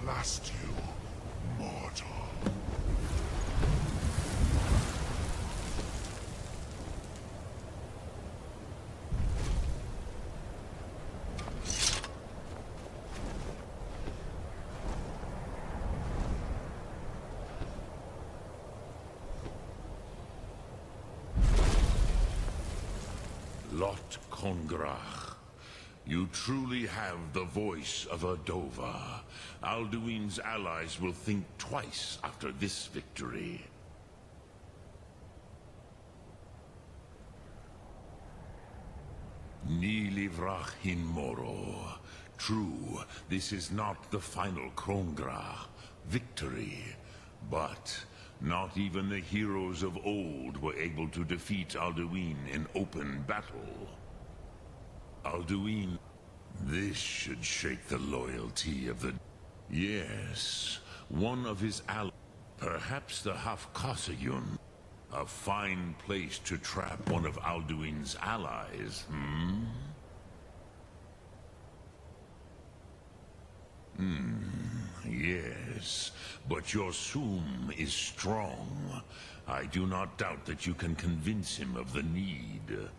outlast you, mortal. Lot Kongrach. You truly have the voice of a Dova. Alduin's allies will think twice after this victory. Ni livrach hin moro. True, this is not the final Kongrach victory, but not even the heroes of old were able to defeat Alduin in open battle. Alduin, this should shake the loyalty of the... Yes, one of his allies, perhaps the Hafkosayun. A fine place to trap one of Alduin's allies, Yes, but your Sum is strong. I do not doubt that you can convince him of the need.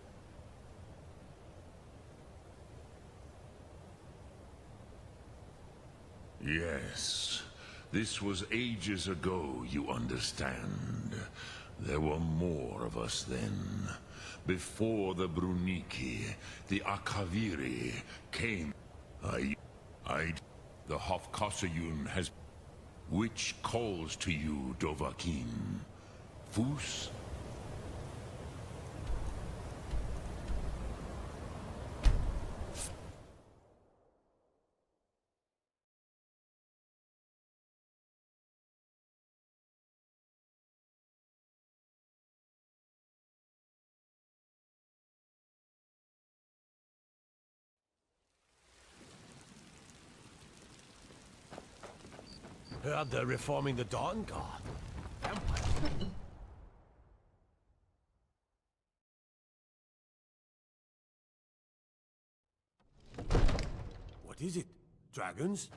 Yes, this was ages ago, you understand. There were more of us then. Before the Bruniki, the Akaviri came. The Hofkosayun has... Which calls to you, Dovahkiin? Fus? Heard they're reforming the Dawn Guard. Vampire. What is it? Dragons?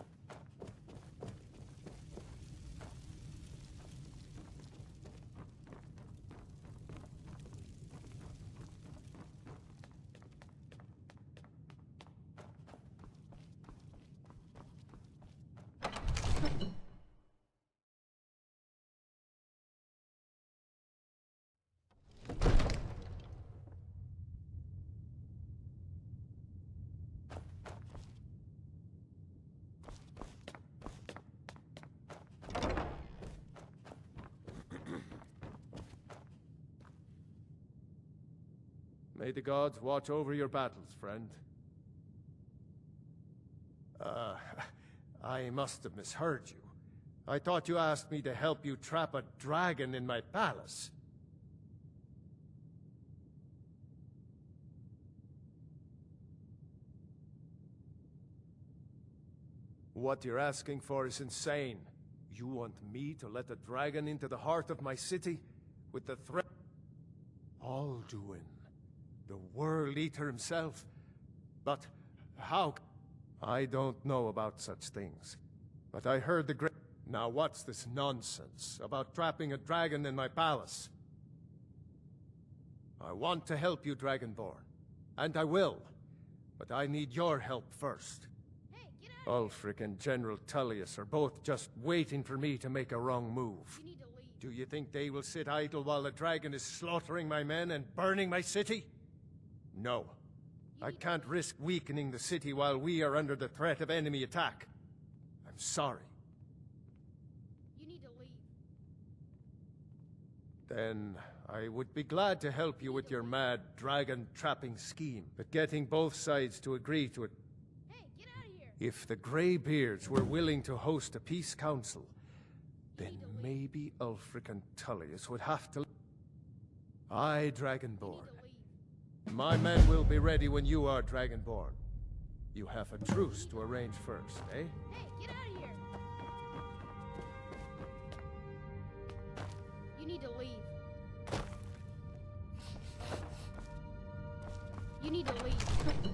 May the gods watch over your battles, friend. I must have misheard you. I thought you asked me to help you trap a dragon in my palace. What you're asking for is insane. You want me to let a dragon into the heart of my city with the threat... Alduin, the World Eater himself. But how... I don't know about such things. But I heard the great... Now what's this nonsense about trapping a dragon in my palace? I want to help you, Dragonborn. And I will. But I need your help first. Hey, get out of Ulfric and General Tullius are both just waiting for me to make a wrong move. You need to leave. Do you think they will sit idle while the dragon is slaughtering my men and burning my city? No. I can't risk weakening the city while we are under the threat of enemy attack. I'm sorry. You need to leave. Then I would be glad to help you with your mad dragon-trapping scheme, but getting both sides to agree to it. Hey, get out of here. If the Greybeards were willing to host a peace council, then maybe Ulfric and Tullius would have to... Aye, Dragonborn. You need to leave. My men will be ready when you are, Dragonborn. You have a truce to arrange first, eh? Hey, get out of here. You need to leave. You need to leave.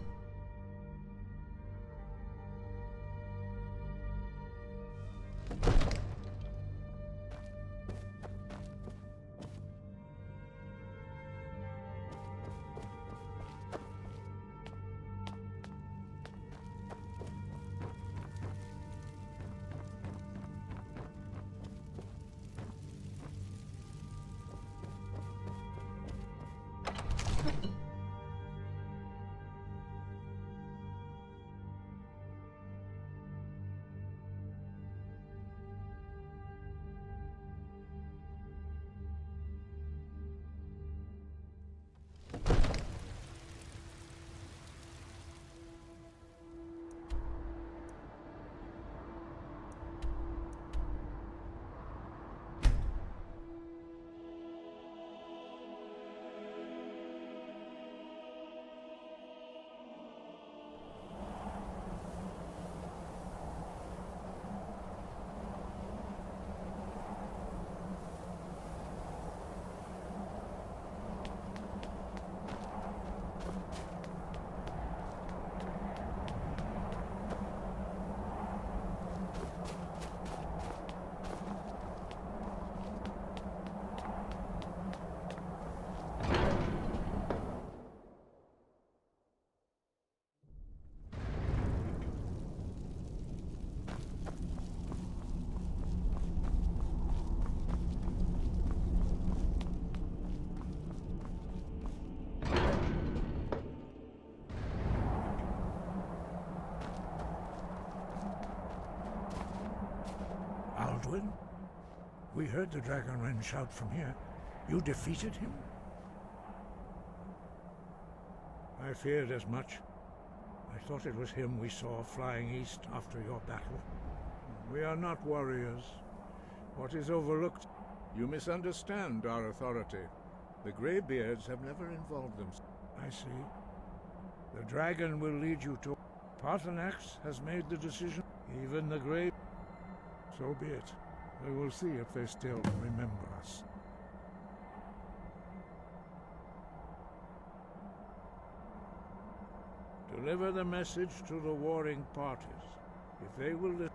Alduin? We heard the Dragon Wren shout from here. You defeated him? I feared as much. I thought it was him we saw flying east after your battle. We are not warriors. What is overlooked? You misunderstand our authority. The Greybeards have never involved themselves. I see. The dragon will lead you to... Paarthurnax has made the decision. Even the Grey... So be it. We will see if they still remember us. Deliver the message to the warring parties. If they will listen...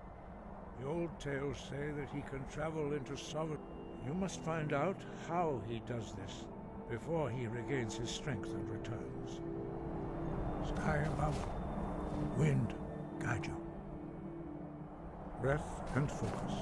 The old tales say that he can travel into solid... You must find out how he does this before he regains his strength and returns. Sky above, wind guide you. Breath and focus.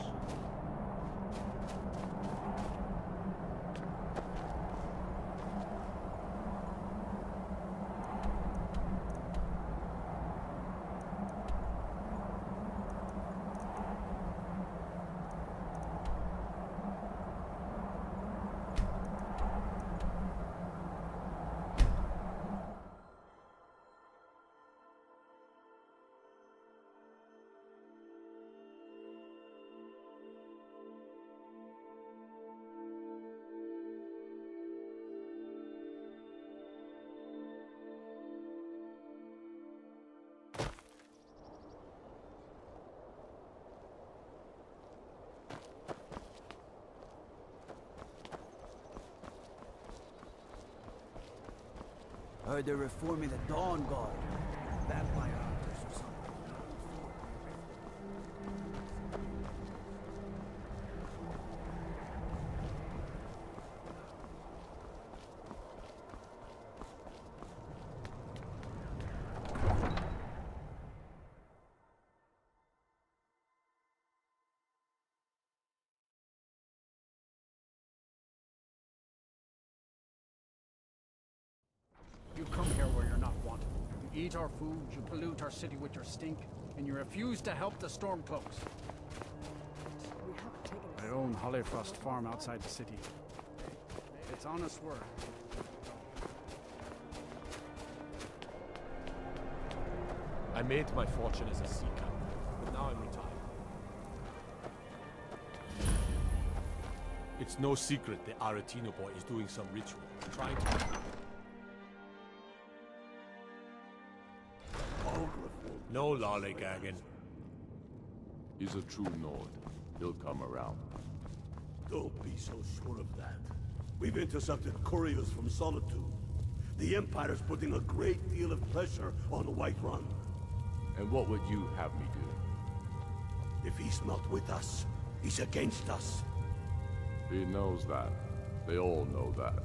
Heard they're reforming the Dawn Guard. Vampire hunters or something. You come here where you're not wanted. You eat our food, you pollute our city with your stink, and you refuse to help the Stormcloaks. I own Hollyfrost Farm outside the city. It's honest work. I made my fortune as a seeker, but now I'm retired. It's no secret the Aretino boy is doing some ritual, trying to... No lollygagging. He's a true Nord. He'll come around. Don't be so sure of that. We've intercepted couriers from Solitude. The Empire's putting a great deal of pressure on the White Run. And what would you have me do? If he's not with us, he's against us. He knows that. They all know that.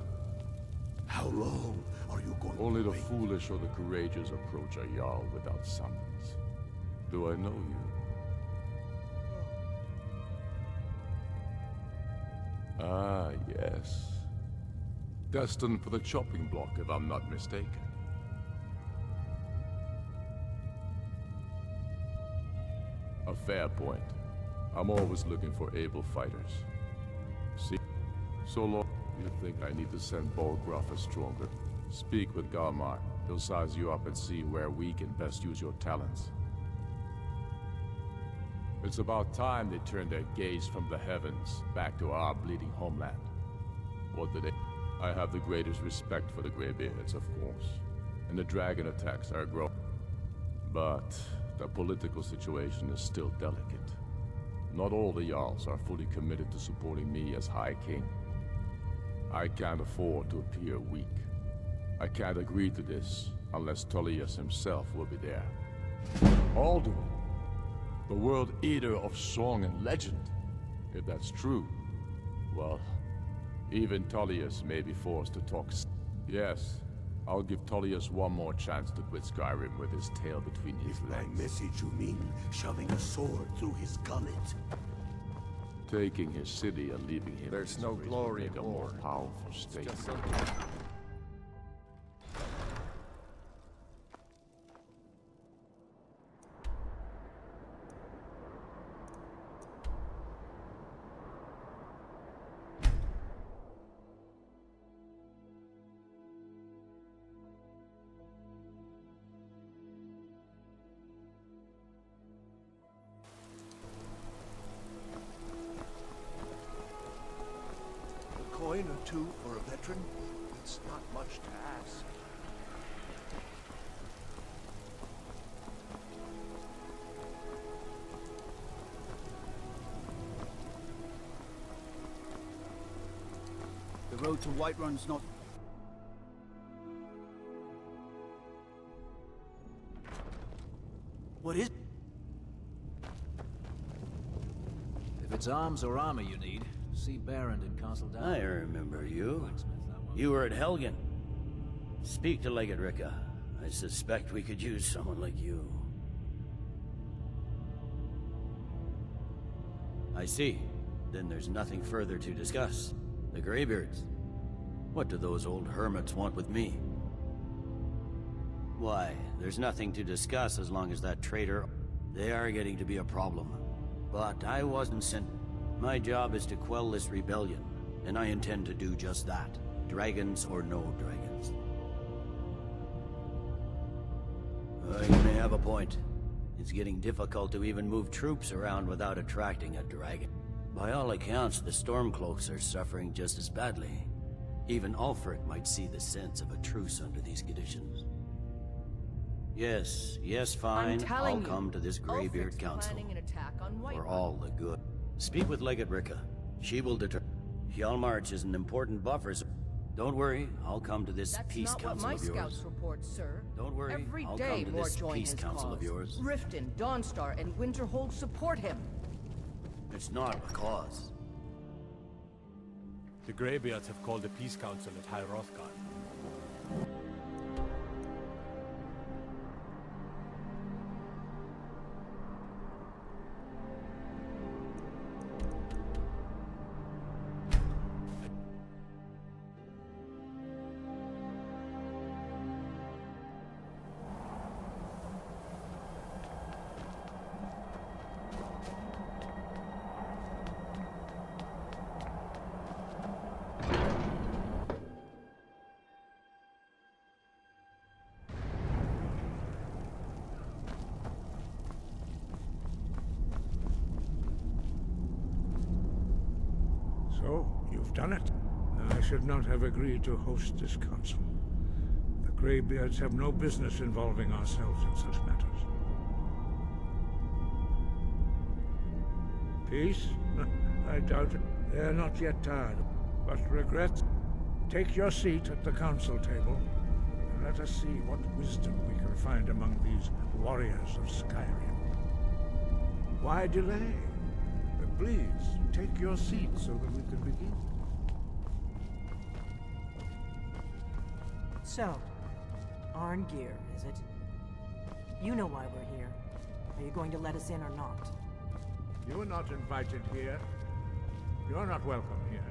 How long are you going Only to the wait? foolish or the courageous approach a Jarl without summons. Do I know you? Ah, yes. Destined for the chopping block, if I'm not mistaken. A fair point. I'm always looking for able fighters. See, so long you think I need to send Bolgraf stronger. Speak with Galmar. He'll size you up and see where we can best use your talents. It's about time they turned their gaze from the heavens back to our bleeding homeland. What do they... I have the greatest respect for the Greybeards, of course. And the dragon attacks are growing. But the political situation is still delicate. Not all the Jarls are fully committed to supporting me as High King. I can't afford to appear weak. I can't agree to this unless Tullius himself will be there. Alduin, the World Eater of song and legend. If that's true, well, even Tullius may be forced to talk. Yes, I'll give Tullius one more chance to quit Skyrim with his tail between his If by legs. message you mean shoving a sword through his gullet. Taking his city and leaving him. There's in no disgrace glory would make in a more war. powerful state. Just something. coin or two for a veteran? It's not much to ask. The road to Whiterun's not... What is... If it's arms or armor you need, see Baron in Castle Down. I remember you. You were at Helgen. Speak to Legate Ricka. I suspect we could use someone like you. I see. Then there's nothing further to discuss. The Greybeards. What do those old hermits want with me? Why, there's nothing to discuss as long as that traitor... They are getting to be a problem. But I wasn't sent... My job is to quell this rebellion, and I intend to do just that. Dragons or no dragons. You may have a point. It's getting difficult to even move troops around without attracting a dragon. By all accounts, the Stormcloaks are suffering just as badly. Even Ulfric might see the sense of a truce under these conditions. Yes, fine. I'll come to this Greybeard Council. For all the good. Speak with Legate Ricka. She will determine. Hjalmarch is an important buffer, so don't worry, I'll come to this peace council of yours. That's not what my scouts report, sir. Don't worry, Every I'll day come to more this join peace his council cause. of yours. Riften, Dawnstar, and Winterhold support him. It's not a cause. The Greybeards have called a peace council at High Hrothgar. So, you've done it. I should not have agreed to host this council. The Greybeards have no business involving ourselves in such matters. Peace? I doubt it. They're not yet tired. But regrets? Take your seat at the council table, and let us see what wisdom we can find among these warriors of Skyrim. Why delay? Please, take your seat so that we can begin. So, Arngeir, is it? You know why we're here. Are you going to let us in or not? You are not invited here. You're not welcome here.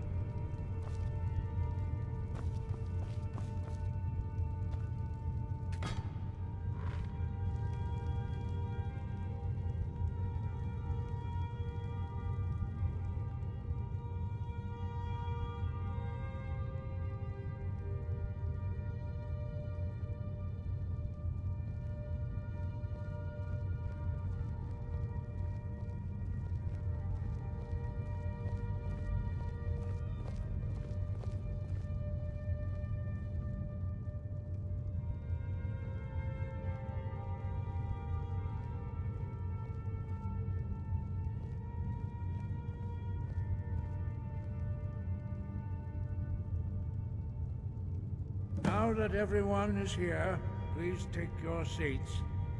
Now that everyone is here, please take your seats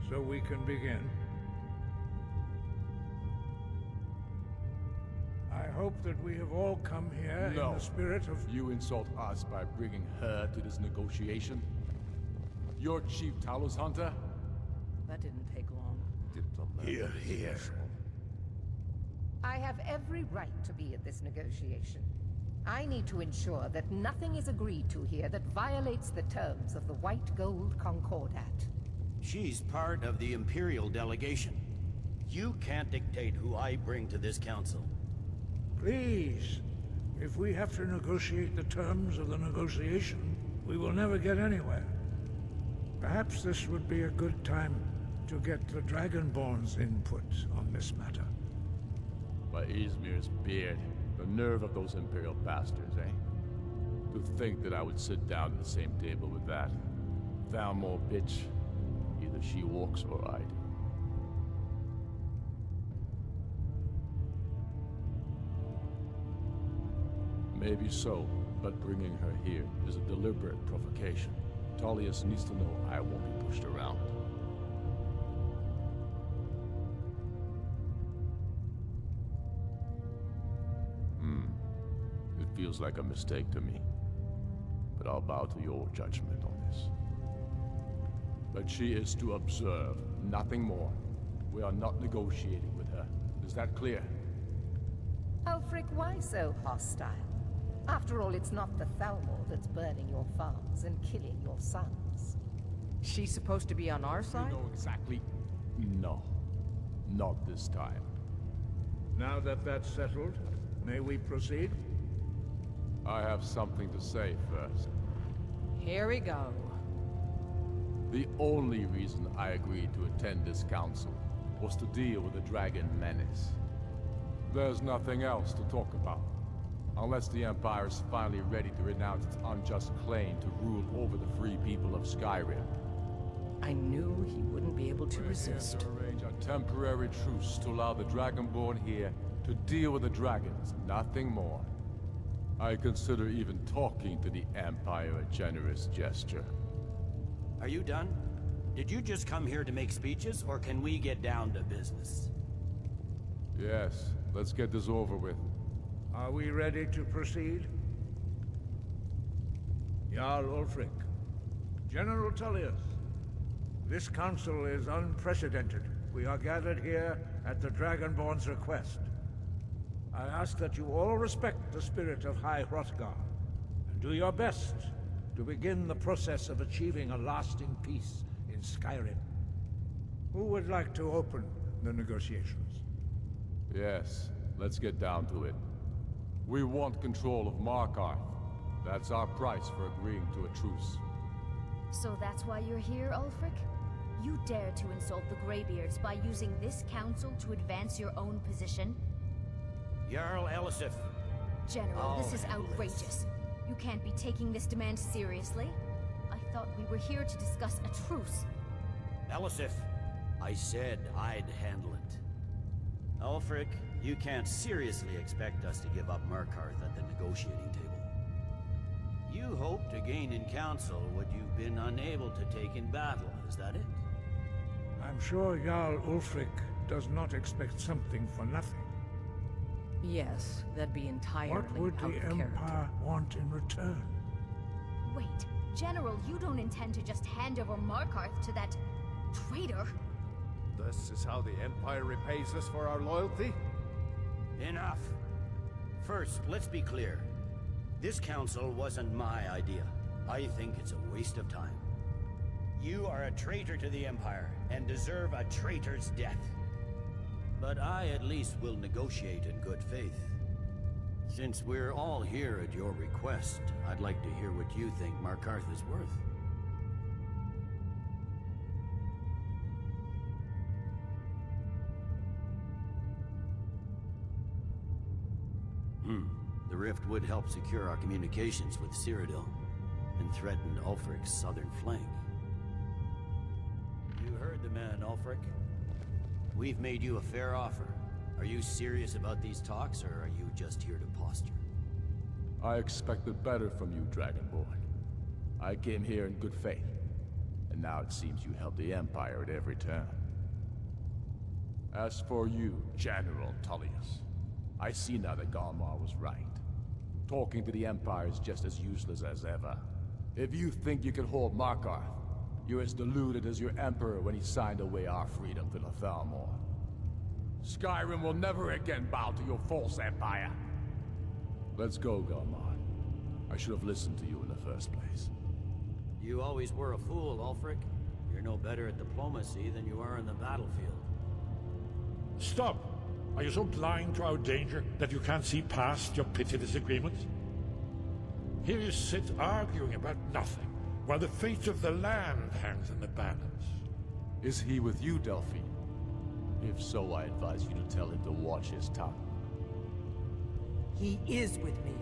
so we can begin. I hope that we have all come here in the spirit of... You insult us by bringing her to this negotiation? You're Chief Talos Hunter? That didn't take long. Here. I have every right to be at this negotiation. I need to ensure that nothing is agreed to here that violates the terms of the White Gold Concordat. She's part of the Imperial delegation. You can't dictate who I bring to this council. Please, if we have to negotiate the terms of the negotiation, we will never get anywhere. Perhaps this would be a good time to get the Dragonborn's input on this matter. By Izmir's beard. The nerve of those Imperial bastards, eh? To think that I would sit down at the same table with that. Thalmor bitch. Either she walks or I do. Maybe so, but bringing her here is a deliberate provocation. Tullius needs to know I won't be pushed around. It feels like a mistake to me. But I'll bow to your judgment on this. But she is to observe, nothing more. We are not negotiating with her. Is that clear? Ulfric, why so hostile? After all, it's not the Thalmor that's burning your farms and killing your sons. She's supposed to be on our side? You know exactly. No. Not this time. Now that that's settled, may we proceed? I have something to say first. Here we go. The only reason I agreed to attend this council was to deal with the dragon menace. There's nothing else to talk about. Unless the Empire is finally ready to renounce its unjust claim to rule over the free people of Skyrim. I knew he wouldn't be able to resist. To arrange a temporary truce to allow the Dragonborn here to deal with the dragons, nothing more. I consider even talking to the Empire a generous gesture. Are you done? Did you just come here to make speeches, or can we get down to business? Yes, let's get this over with. Are we ready to proceed? Jarl Ulfric, General Tullius, this council is unprecedented. We are gathered here at the Dragonborn's request. I ask that you all respect the spirit of High Hrothgar, and do your best to begin the process of achieving a lasting peace in Skyrim. Who would like to open the negotiations? Yes, let's get down to it. We want control of Markarth. That's our price for agreeing to a truce. So that's why you're here, Ulfric? You dare to insult the Greybeards by using this council to advance your own position? Jarl Elisif. General, this is outrageous. You can't be taking this demand seriously. I thought we were here to discuss a truce. Elisif, I said I'd handle it. Ulfric, you can't seriously expect us to give up Markarth at the negotiating table. You hope to gain in council what you've been unable to take in battle, is that it? I'm sure Jarl Ulfric does not expect something for nothing. Yes, that'd be entirely What would out the of character. Empire want in return? Wait, General, you don't intend to just hand over Markarth to that traitor? This is how the Empire repays us for our loyalty? Enough. First, let's be clear. This council wasn't my idea. I think it's a waste of time. You are a traitor to the Empire, and deserve a traitor's death. But I at least will negotiate in good faith. Since we're all here at your request, I'd like to hear what you think Markarth is worth. The rift would help secure our communications with Cyrodiil, and threaten Ulfric's southern flank. You heard the man, Ulfric. We've made you a fair offer. Are you serious about these talks, or are you just here to posture? I expected better from you, Dragonborn. I came here in good faith, and now it seems you help the Empire at every turn. As for you, General Tullius, I see now that Galmar was right. Talking to the Empire is just as useless as ever. If you think you can hold Markarth, you're as deluded as your Emperor when he signed away our freedom to the Thalmor. Skyrim will never again bow to your false empire. Let's go, Galmar. I should have listened to you in the first place. You always were a fool, Ulfric. You're no better at diplomacy than you are in the battlefield. Stop! Are you so blind to our danger that you can't see past your petty disagreements? Here you sit arguing about nothing, while the fate of the land hangs in the balance. Is he with you, Delphine? If so, I advise you to tell him to watch his tongue. He is with me.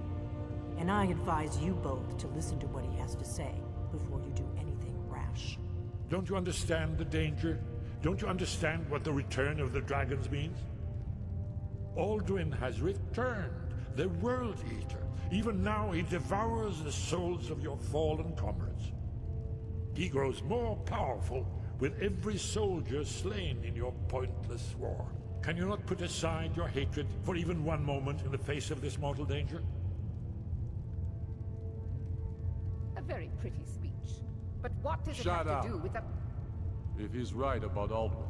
And I advise you both to listen to what he has to say before you do anything rash. Don't you understand the danger? Don't you understand what the return of the dragons means? Alduin has returned, the World Eater. Even now he devours the souls of your fallen comrades. He grows more powerful with every soldier slain in your pointless war. Can you not put aside your hatred for even one moment in the face of this mortal danger? A very pretty speech. But what does it Shut have up. to do with the... If he's right about Alduin,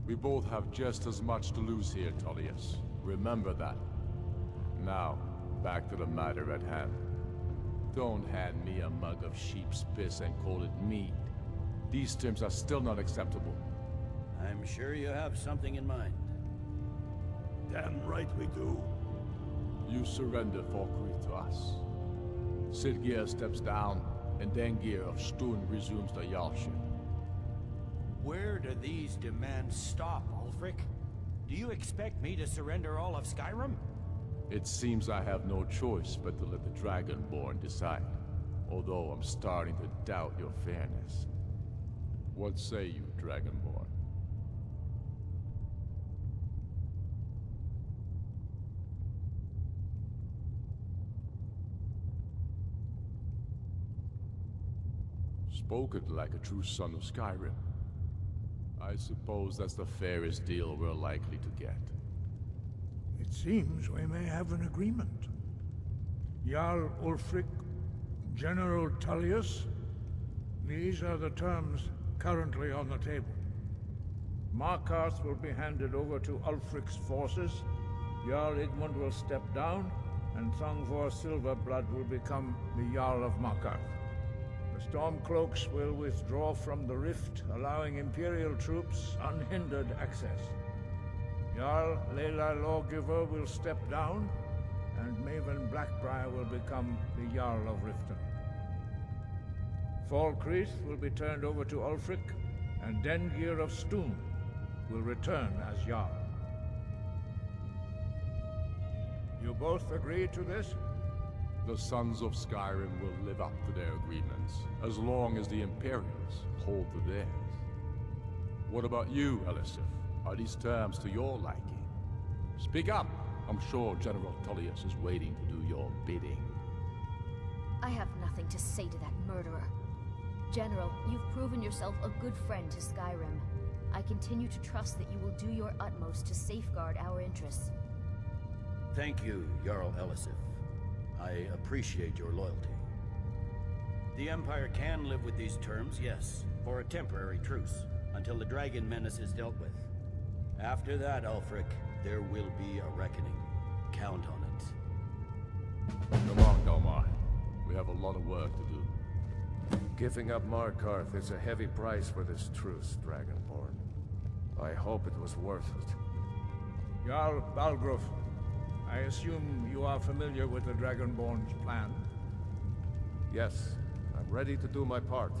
we both have just as much to lose here, Tullius. Remember that. Now, back to the matter at hand. Don't hand me a mug of sheep's piss and call it mead. These terms are still not acceptable. I'm sure you have something in mind. Damn right we do. You surrender Falkreath to us. Sidgeir steps down, and Dengir of Stun resumes the Jarlship. Where do these demands stop, Ulfric? Do you expect me to surrender all of Skyrim? It seems I have no choice but to let the Dragonborn decide. Although I'm starting to doubt your fairness. What say you, Dragonborn? Spoken like a true son of Skyrim. I suppose that's the fairest deal we're likely to get. It seems we may have an agreement. Jarl Ulfric, General Tullius, these are the terms currently on the table. Markarth will be handed over to Ulfric's forces, Jarl Igmund will step down, and Thongvor Silverblood will become the Jarl of Markarth. The Stormcloaks will withdraw from the rift, allowing Imperial troops unhindered access. Jarl Leila Lawgiver will step down, and Maven Blackbriar will become the Jarl of Riften. Falkreath will be turned over to Ulfric, and Dengir of Stun will return as Jarl. You both agree to this? The Sons of Skyrim will live up to their agreements, as long as the Imperials hold to theirs. What about you, Elisif? Are these terms to your liking? Speak up! I'm sure General Tullius is waiting to do your bidding. I have nothing to say to that murderer. General, you've proven yourself a good friend to Skyrim. I continue to trust that you will do your utmost to safeguard our interests. Thank you, Jarl Elisif. I appreciate your loyalty. The Empire can live with these terms, yes, for a temporary truce, until the dragon menace is dealt with. After that, Ulfric, there will be a reckoning. Count on it. Come on, Galmar. We have a lot of work to do. Giving up Markarth is a heavy price for this truce, Dragonborn. I hope it was worth it. Jarl Balgruf, I assume you are familiar with the Dragonborn's plan? Yes, I'm ready to do my part.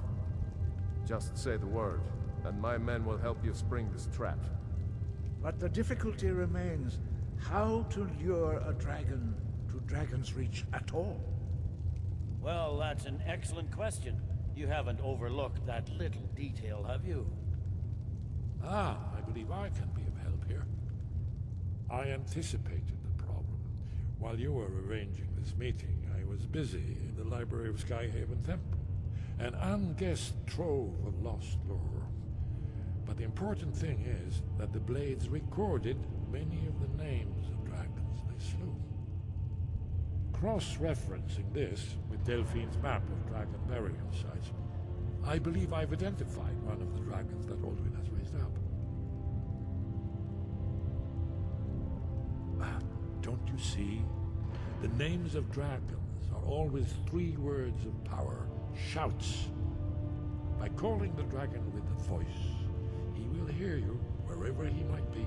Just say the word, and my men will help you spring this trap. But the difficulty remains how to lure a dragon to Dragon's Reach at all. Well, that's an excellent question. You haven't overlooked that little detail, have you? Ah, I believe I can be of help here. I anticipated the problem. While you were arranging this meeting, I was busy in the library of Skyhaven Temple, an unguessed trove of lost lore. But the important thing is that the Blades recorded many of the names of dragons they slew. Cross-referencing this with Delphine's map of dragon burial sites, I believe I've identified one of the dragons that Alduin has raised up. Don't you see? The names of dragons are always 3 words of power, shouts. By calling the dragon with a voice, he will hear you wherever he might be.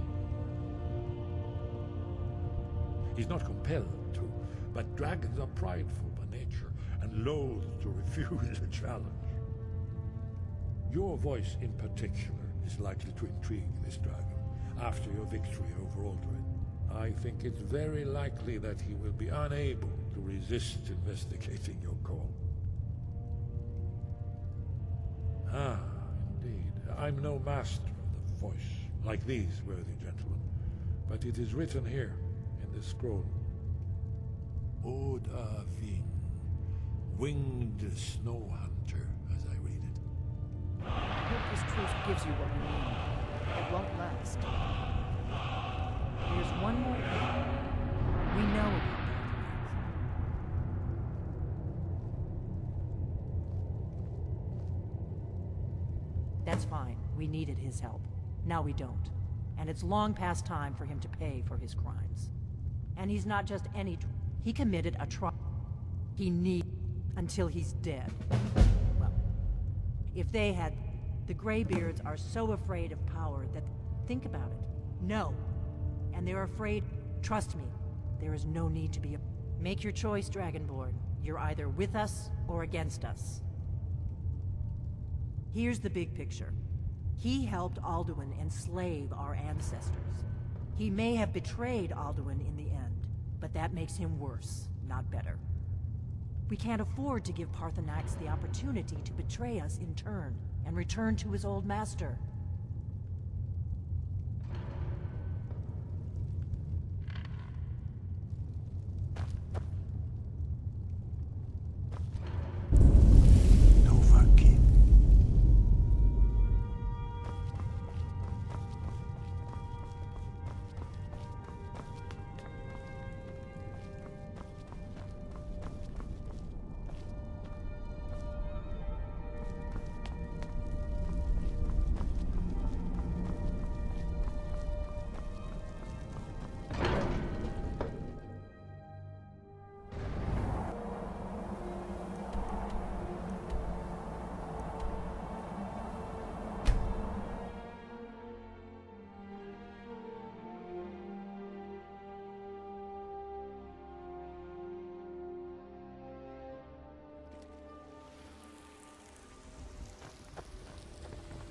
He's not compelled to, but dragons are prideful by nature and loath to refuse a challenge. Your voice in particular is likely to intrigue this dragon after your victory over Alduin. I think it's very likely that he will be unable to resist investigating your call. Ah, indeed. I'm no master of the voice, like these worthy gentlemen, but it is written here in this scroll. Oda Ving, winged snow hunter, as I read it. I hope this truth gives you what you need. It won't last. There's one more thing. We know about That's fine. We needed his help. Now we don't. And it's long past time for him to pay for his crimes. And he's not just any... He committed a He needs... until he's dead. Well, if they had... The Greybeards are so afraid of power that... Think about it. No. And they're afraid... Trust me. There is no need to be... Make your choice, Dragonborn. You're either with us or against us. Here's the big picture. He helped Alduin enslave our ancestors. He may have betrayed Alduin in the end, but that makes him worse, not better. We can't afford to give Paarthurnax the opportunity to betray us in turn, and return to his old master.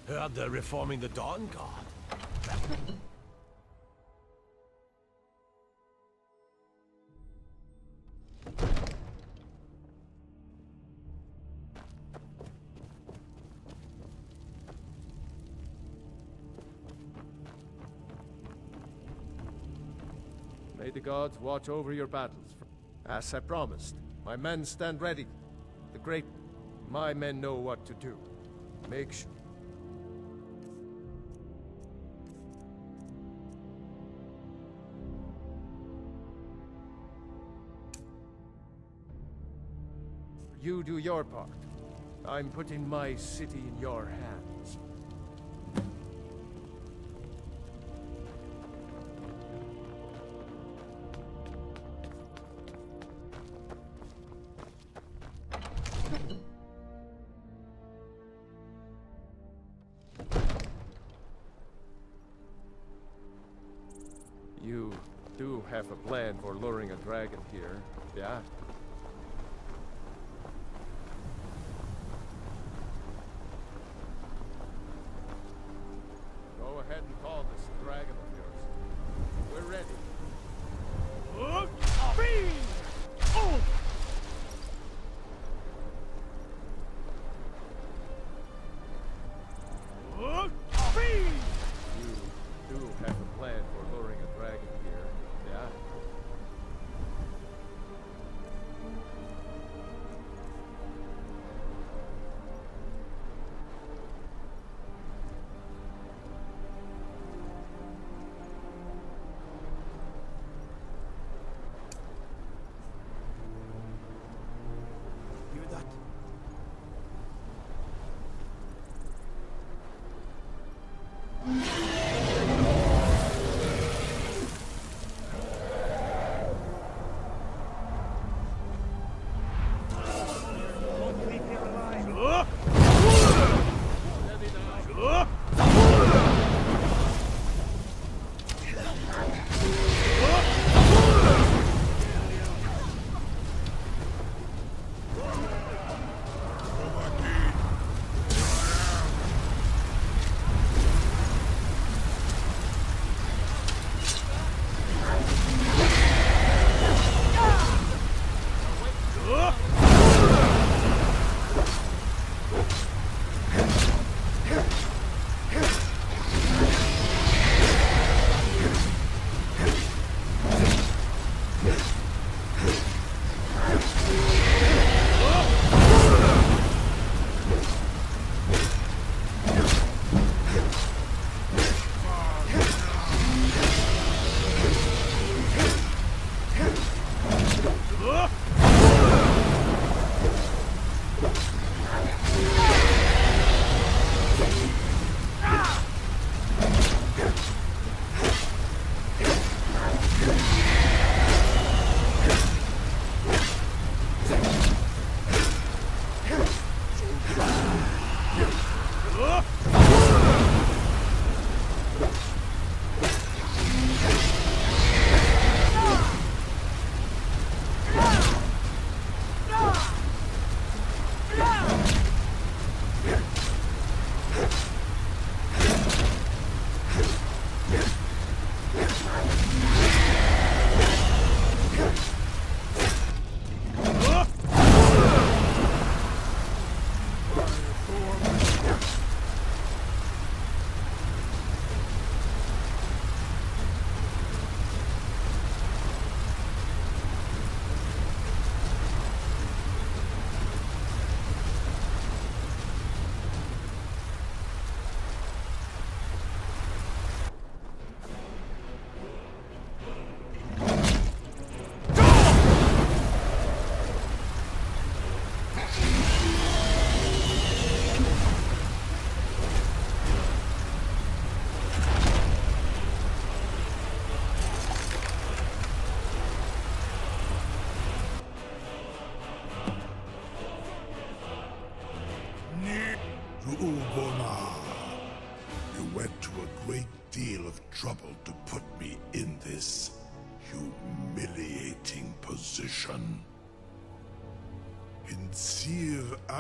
Heard they're reforming the Dawn Guard. May the gods watch over your battles. As I promised, my men stand ready. The great... My men know what to do. Make sure... You do your part. I'm putting my city in your hands. You do have a plan for luring a dragon here, yeah? Go ahead and call this dragon of yours. We're ready. You do have a plan for luring a dragon here, yeah?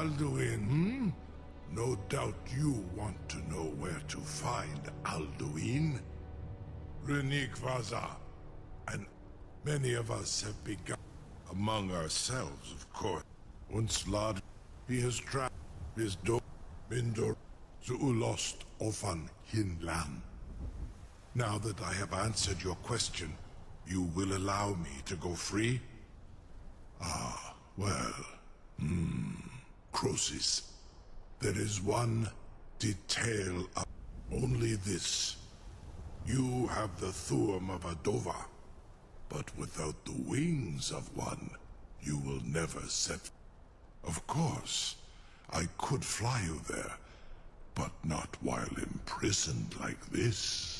Alduin, hmm? No doubt you want to know where to find Alduin. Renik Vaza, and many of us have begun among ourselves, of course. Once Lad, he has trapped his do Mindor Zuulost Ofan Hinlan. Now that I have answered your question, you will allow me to go free? Ah, well, Croesus. There is one detail of only this. You have the Thuum of Adova, but without the wings of one, you will never set... Of course, I could fly you there, but not while imprisoned like this.